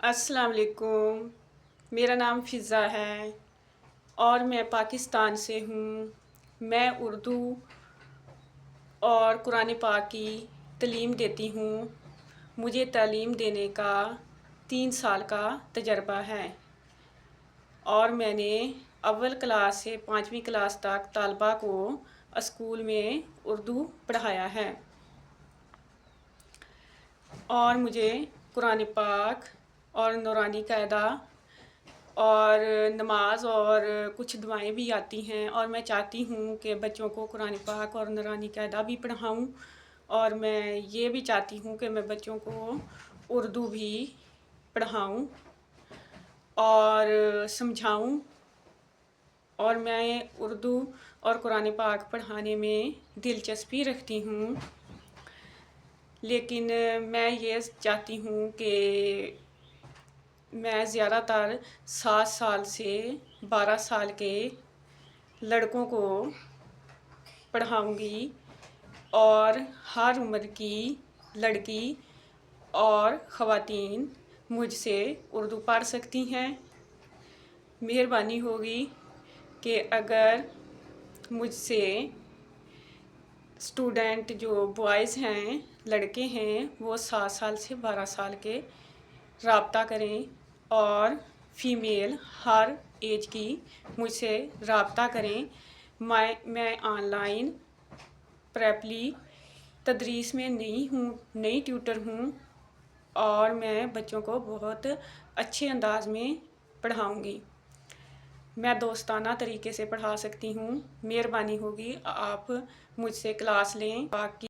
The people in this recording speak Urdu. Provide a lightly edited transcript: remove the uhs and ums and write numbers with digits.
السلام علیکم، میرا نام فضا ہے اور میں پاکستان سے ہوں۔ میں اردو اور قرآن پاک کی تعلیم دیتی ہوں۔ مجھے تعلیم دینے کا 3 سال کا تجربہ ہے اور میں نے اول کلاس سے 5ویں کلاس تک طالبہ کو اسکول میں اردو پڑھایا ہے اور مجھے قرآن پاک اور نورانی قاعدہ اور نماز اور کچھ دعائیں بھی آتی ہیں، اور میں چاہتی ہوں کہ بچوں کو قرآن پاک اور نورانی قاعدہ بھی پڑھاؤں، اور میں یہ بھی چاہتی ہوں کہ میں بچوں کو اردو بھی پڑھاؤں اور سمجھاؤں، اور میں اردو اور قرآن پاک پڑھانے میں دلچسپی رکھتی ہوں۔ لیکن میں یہ چاہتی ہوں کہ میں زیادہ تر 7 سال سے 12 سال کے لڑکوں کو پڑھاؤں گی اور ہر عمر کی لڑکی اور خواتین مجھ سے اردو پڑھ سکتی ہیں۔ مہربانی ہوگی کہ اگر مجھ سے اسٹوڈنٹ جو بوائز ہیں، لڑکے ہیں، وہ 7 سال سے 12 سال کے رابطہ کریں، اور فیمیل ہر ایج کی مجھ سے رابطہ کریں۔ میں آن لائن پریپلی تدریس میں نئی ٹیوٹر ہوں اور میں بچوں کو بہت اچھے انداز میں پڑھاؤں گی۔ میں دوستانہ طریقے سے پڑھا سکتی ہوں۔ مہربانی ہوگی آپ مجھ سے کلاس لیں۔ باقی